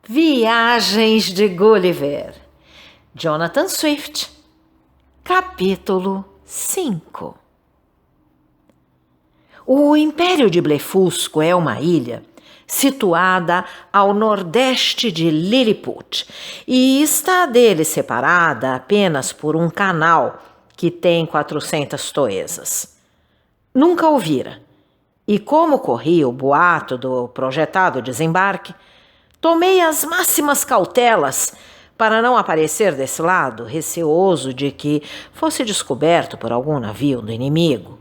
Viagens de Gulliver, Jonathan Swift, capítulo 5. O Império de Blefusco é uma ilha situada ao nordeste de Lilliput e está dele separada apenas por um canal que tem 400 toesas. Nunca ouvira, e como corria o boato do projetado desembarque, tomei as máximas cautelas para não aparecer desse lado, receoso de que fosse descoberto por algum navio do inimigo.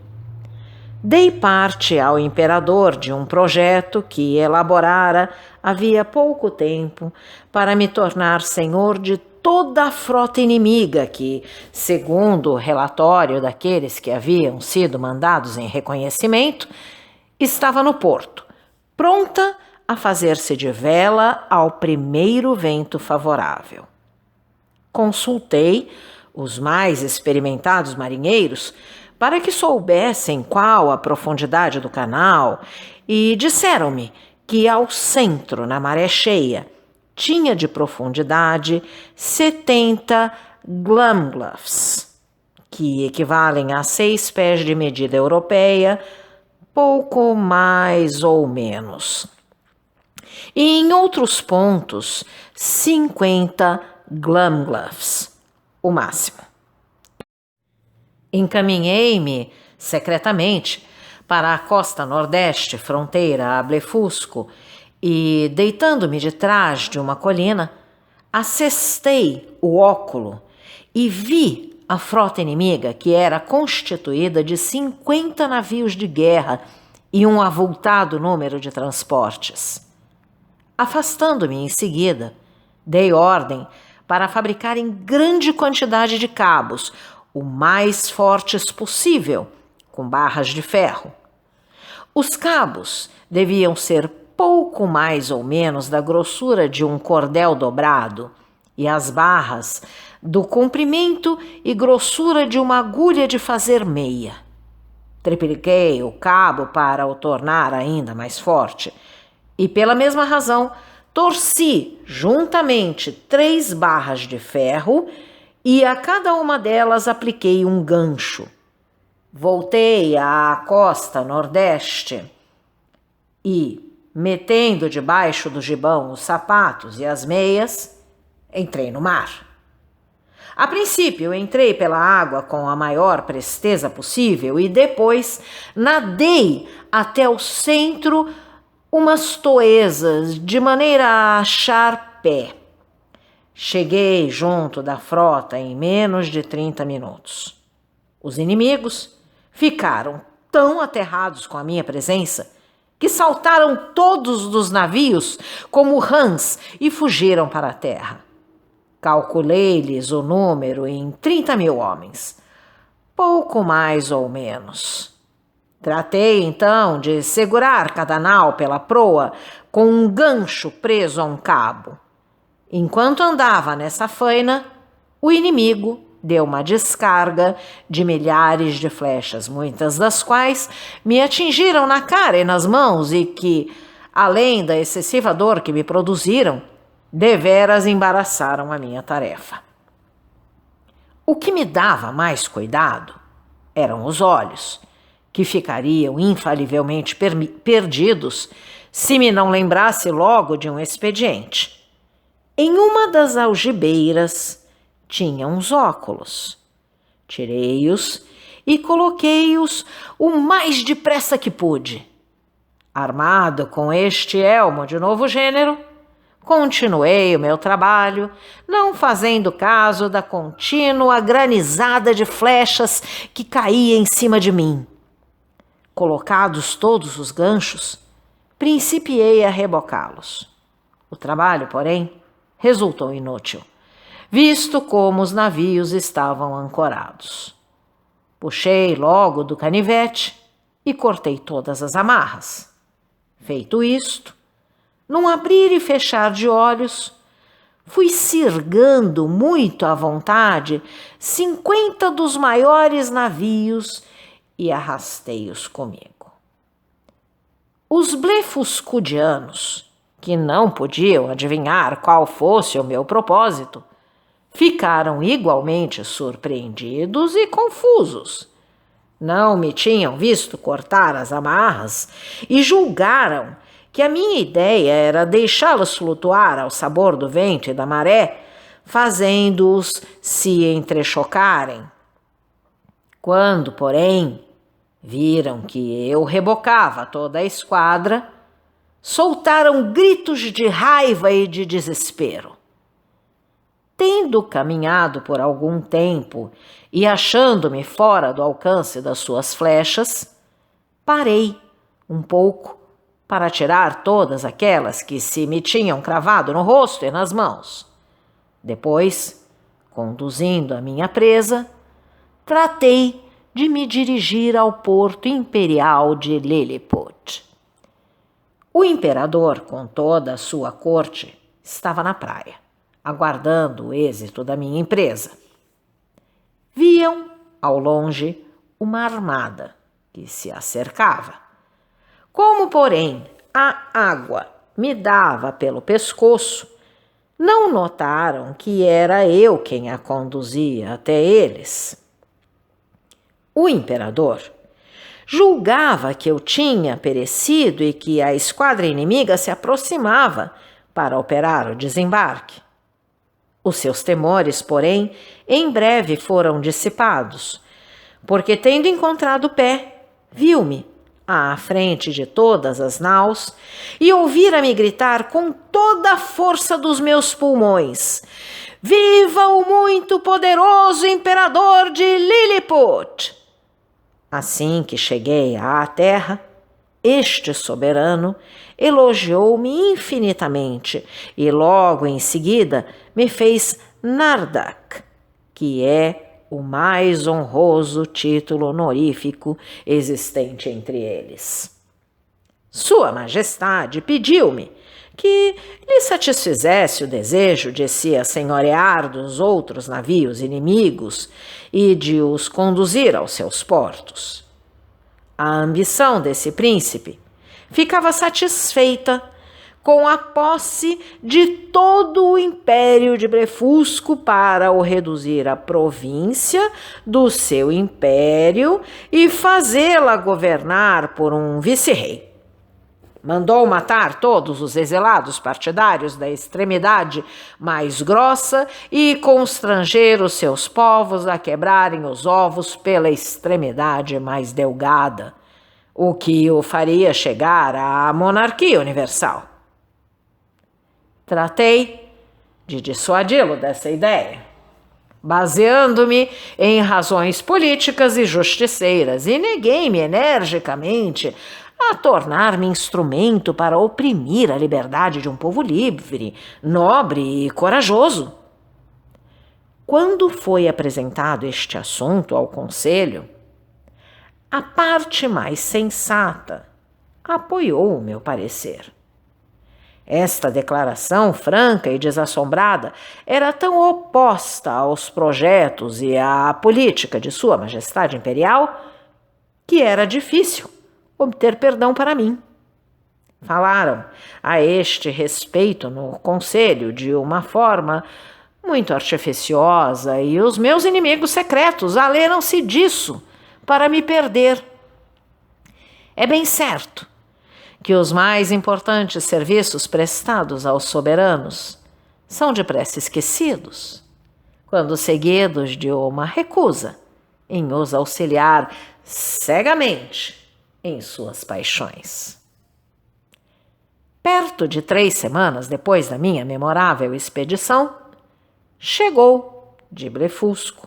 Dei parte ao imperador de um projeto que elaborara havia pouco tempo para me tornar senhor de toda a frota inimiga que, segundo o relatório daqueles que haviam sido mandados em reconhecimento, estava no porto, pronta a fazer-se de vela ao primeiro vento favorável. Consultei os mais experimentados marinheiros para que soubessem qual a profundidade do canal e disseram-me que ao centro, na maré cheia, tinha de profundidade 70 glumgluffs, que equivalem a 6 pés de medida europeia, pouco mais ou menos. E em outros pontos, 50 glumgluffs, o máximo. Encaminhei-me secretamente para a costa nordeste, fronteira a Blefusco, e, deitando-me de trás de uma colina, assestei o óculo e vi a frota inimiga, que era constituída de 50 navios de guerra e um avultado número de transportes. Afastando-me em seguida, dei ordem para fabricarem grande quantidade de cabos, o mais fortes possível, com barras de ferro. Os cabos deviam ser pouco mais ou menos da grossura de um cordel dobrado e as barras do comprimento e grossura de uma agulha de fazer meia. Tripliquei o cabo para o tornar ainda mais forte e, pela mesma razão, torci juntamente 3 barras de ferro e a cada uma delas apliquei um gancho. Voltei à costa nordeste e, metendo debaixo do gibão os sapatos e as meias, entrei no mar. A princípio, entrei pela água com a maior presteza possível e depois nadei até o centro umas toesas, de maneira a achar pé. Cheguei junto da frota em menos de 30 minutos. Os inimigos ficaram tão aterrados com a minha presença que saltaram todos dos navios como rãs e fugiram para a terra. Calculei-lhes o número em 30.000 homens, pouco mais ou menos. Tratei, então, de segurar cada nau pela proa com um gancho preso a um cabo. Enquanto andava nessa faina, o inimigo deu uma descarga de milhares de flechas, muitas das quais me atingiram na cara e nas mãos e que, além da excessiva dor que me produziram, deveras embaraçaram a minha tarefa. O que me dava mais cuidado eram os olhos, que ficariam infalivelmente perdidos se me não lembrasse logo de um expediente. Em uma das algibeiras tinha uns óculos. Tirei-os e coloquei-os o mais depressa que pude. Armado com este elmo de novo gênero, continuei o meu trabalho, não fazendo caso da contínua granizada de flechas que caía em cima de mim. Colocados todos os ganchos, principiei a rebocá-los. O trabalho, porém, resultou inútil, visto como os navios estavam ancorados. Puxei logo do canivete e cortei todas as amarras. Feito isto, num abrir e fechar de olhos, fui sirgando muito à vontade 50 dos maiores navios e arrastei-os comigo. Os blefuscudianos, que não podiam adivinhar qual fosse o meu propósito, ficaram igualmente surpreendidos e confusos. Não me tinham visto cortar as amarras e julgaram que a minha ideia era deixá-los flutuar ao sabor do vento e da maré, fazendo-os se entrechocarem. Quando, porém, viram que eu rebocava toda a esquadra, soltaram gritos de raiva e de desespero. Tendo caminhado por algum tempo e achando-me fora do alcance das suas flechas, parei um pouco para tirar todas aquelas que se me tinham cravado no rosto e nas mãos. Depois, conduzindo a minha presa, tratei de me dirigir ao porto imperial de Lilliput. O imperador, com toda a sua corte, estava na praia, aguardando o êxito da minha empresa. Viam, ao longe, uma armada que se acercava. Como, porém, a água me dava pelo pescoço, não notaram que era eu quem a conduzia até eles. O imperador julgava que eu tinha perecido e que a esquadra inimiga se aproximava para operar o desembarque. Os seus temores, porém, em breve foram dissipados, porque, tendo encontrado o pé, viu-me à frente de todas as naus e ouvira-me gritar com toda a força dos meus pulmões: "Viva o muito poderoso imperador de Lilliput!" Assim que cheguei à terra, este soberano elogiou-me infinitamente e logo em seguida me fez Nardak, que é o mais honroso título honorífico existente entre eles. Sua Majestade pediu-me que lhe satisfizesse o desejo de se assenhorear dos outros navios inimigos e de os conduzir aos seus portos. A ambição desse príncipe ficava satisfeita com a posse de todo o império de Blefusco para o reduzir à província do seu império e fazê-la governar por um vice-rei. Mandou matar todos os exilados partidários da extremidade mais grossa e constranger os seus povos a quebrarem os ovos pela extremidade mais delgada, o que o faria chegar à monarquia universal. Tratei de dissuadi-lo dessa ideia, baseando-me em razões políticas e justiceiras, e neguei-me energicamente a tornar-me instrumento para oprimir a liberdade de um povo livre, nobre e corajoso. Quando foi apresentado este assunto ao conselho, a parte mais sensata apoiou o meu parecer. Esta declaração franca e desassombrada era tão oposta aos projetos e à política de Sua Majestade Imperial que era difícil obter perdão para mim. Falaram a este respeito no conselho de uma forma muito artificiosa e os meus inimigos secretos valeram-se disso para me perder. É bem certo que os mais importantes serviços prestados aos soberanos são depressa esquecidos, quando seguidos de uma recusa em os auxiliar cegamente em suas paixões. Perto de 3 semanas depois da minha memorável expedição, chegou, de Blefusco,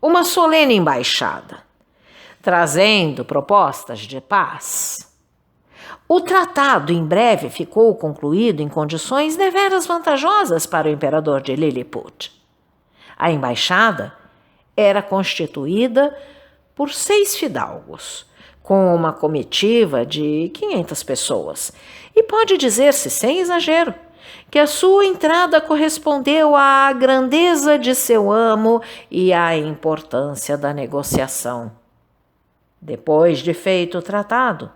uma solene embaixada, trazendo propostas de paz. O tratado em breve ficou concluído em condições deveras vantajosas para o imperador de Lilliput. A embaixada era constituída por 6 fidalgos, com uma comitiva de 500 pessoas, e pode dizer-se, sem exagero, que a sua entrada correspondeu à grandeza de seu amo e à importância da negociação. Depois de feito o tratado,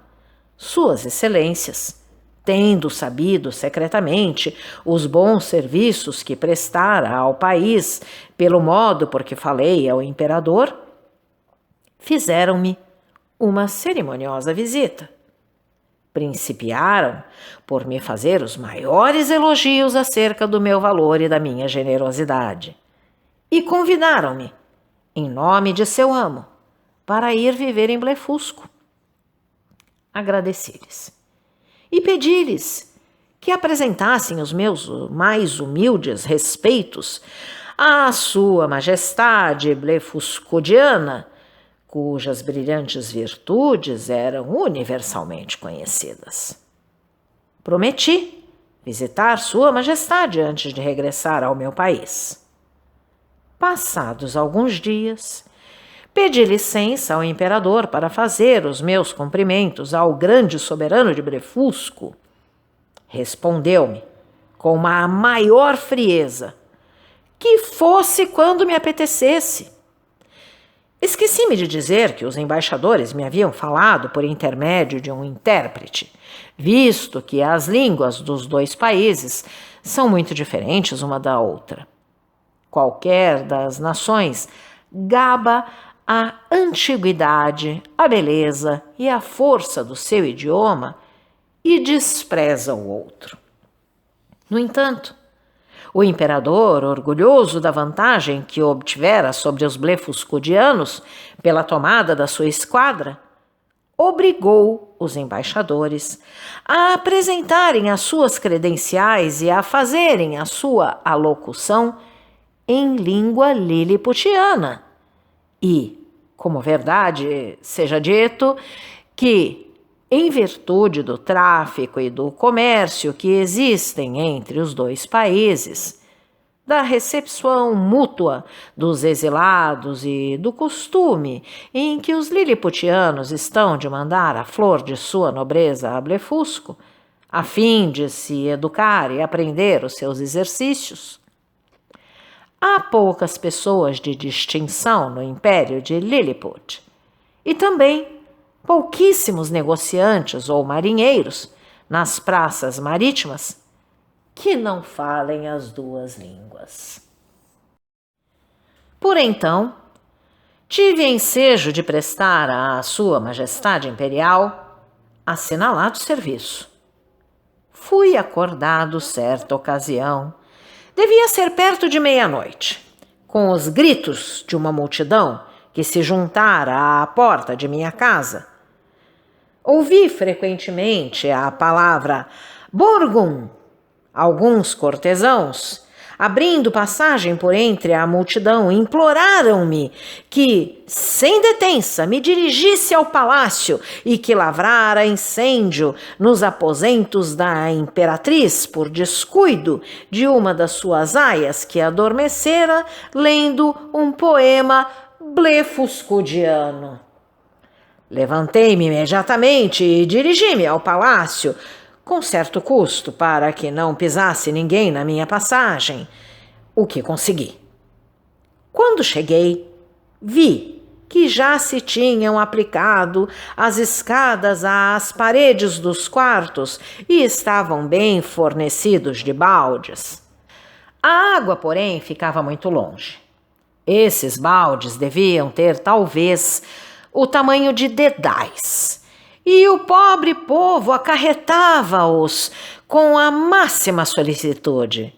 Suas Excelências, Tendo sabido secretamente os bons serviços que prestara ao país, pelo modo por que falei ao imperador, fizeram-me uma cerimoniosa visita. Principiaram por me fazer os maiores elogios acerca do meu valor e da minha generosidade, e convidaram-me, em nome de seu amo, para ir viver em Blefusco. Agradeci-lhes e pedi-lhes que apresentassem os meus mais humildes respeitos à sua majestade blefuscodiana, cujas brilhantes virtudes eram universalmente conhecidas. Prometi visitar sua majestade antes de regressar ao meu país. Passados alguns dias, pedi licença ao imperador para fazer os meus cumprimentos ao grande soberano de Blefusco. Respondeu-me, com uma maior frieza, que fosse quando me apetecesse. Esqueci-me de dizer que os embaixadores me haviam falado por intermédio de um intérprete, visto que as línguas dos dois países são muito diferentes uma da outra. Qualquer das nações gaba a antiguidade, a beleza e a força do seu idioma e despreza o outro. No entanto, o imperador, orgulhoso da vantagem que obtivera sobre os blefuscodianos pela tomada da sua esquadra, obrigou os embaixadores a apresentarem as suas credenciais e a fazerem a sua alocução em língua liliputiana. E, como verdade seja dito, que, em virtude do tráfico e do comércio que existem entre os dois países, da recepção mútua dos exilados e do costume em que os liliputianos estão de mandar a flor de sua nobreza a Blefusco, a fim de se educar e aprender os seus exercícios, há poucas pessoas de distinção no império de Lilliput e também pouquíssimos negociantes ou marinheiros nas praças marítimas que não falem as duas línguas. Por então, tive ensejo de prestar à Sua Majestade Imperial assinalado serviço. Fui acordado certa ocasião, devia ser perto de meia-noite, com os gritos de uma multidão que se juntara à porta de minha casa. Ouvi frequentemente a palavra Borgum. Alguns cortesãos, abrindo passagem por entre a multidão, imploraram-me que, sem detença, me dirigisse ao palácio e que lavrara incêndio nos aposentos da imperatriz por descuido de uma das suas aias que adormecera lendo um poema blefuscodiano. Levantei-me imediatamente e dirigi-me ao palácio, com certo custo, para que não pisasse ninguém na minha passagem, o que consegui. Quando cheguei, vi que já se tinham aplicado as escadas às paredes dos quartos e estavam bem fornecidos de baldes. A água, porém, ficava muito longe. Esses baldes deviam ter, talvez, o tamanho de dedais, e o pobre povo acarretava-os com a máxima solicitude.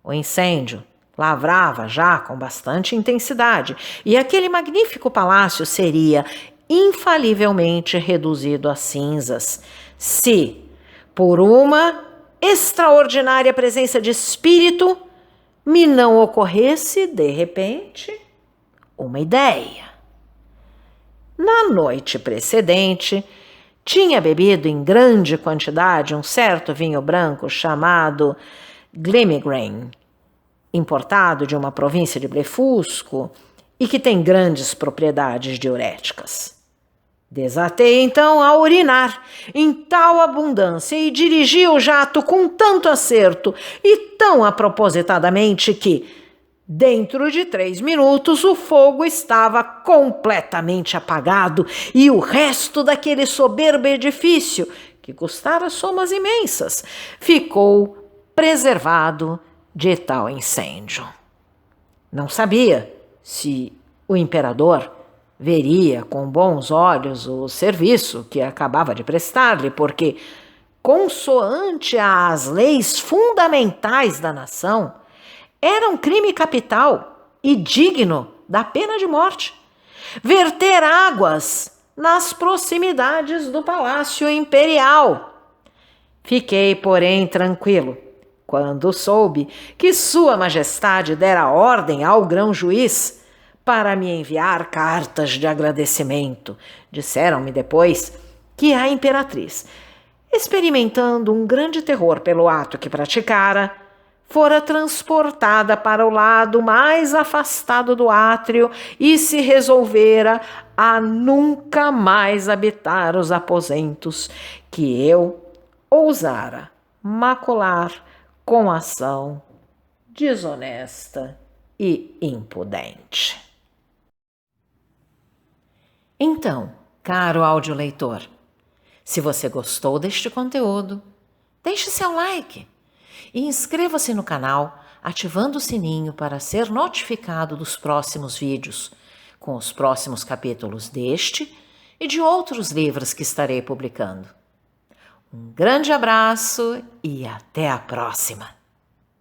O incêndio lavrava já com bastante intensidade, e aquele magnífico palácio seria infalivelmente reduzido a cinzas, se, por uma extraordinária presença de espírito, me não ocorresse, de repente, uma ideia. Na noite precedente, tinha bebido em grande quantidade um certo vinho branco chamado Glimmergrain, importado de uma província de Blefusco e que tem grandes propriedades diuréticas. Desatei então a urinar em tal abundância e dirigi o jato com tanto acerto e tão apropositadamente que, dentro de 3 minutos, o fogo estava completamente apagado e o resto daquele soberbo edifício, que custara somas imensas, ficou preservado de tal incêndio. Não sabia se o imperador veria com bons olhos o serviço que acabava de prestar-lhe, porque, consoante às leis fundamentais da nação, era um crime capital e digno da pena de morte verter águas nas proximidades do Palácio Imperial. Fiquei, porém, tranquilo quando soube que Sua Majestade dera ordem ao grão-juiz para me enviar cartas de agradecimento. Disseram-me depois que a imperatriz, experimentando um grande terror pelo ato que praticara, fora transportada para o lado mais afastado do átrio e se resolvera a nunca mais habitar os aposentos que eu ousara macular com ação desonesta e impudente. Então, caro audioleitor, se você gostou deste conteúdo, deixe seu like e inscreva-se no canal ativando o sininho para ser notificado dos próximos vídeos, com os próximos capítulos deste e de outros livros que estarei publicando. Um grande abraço e até a próxima!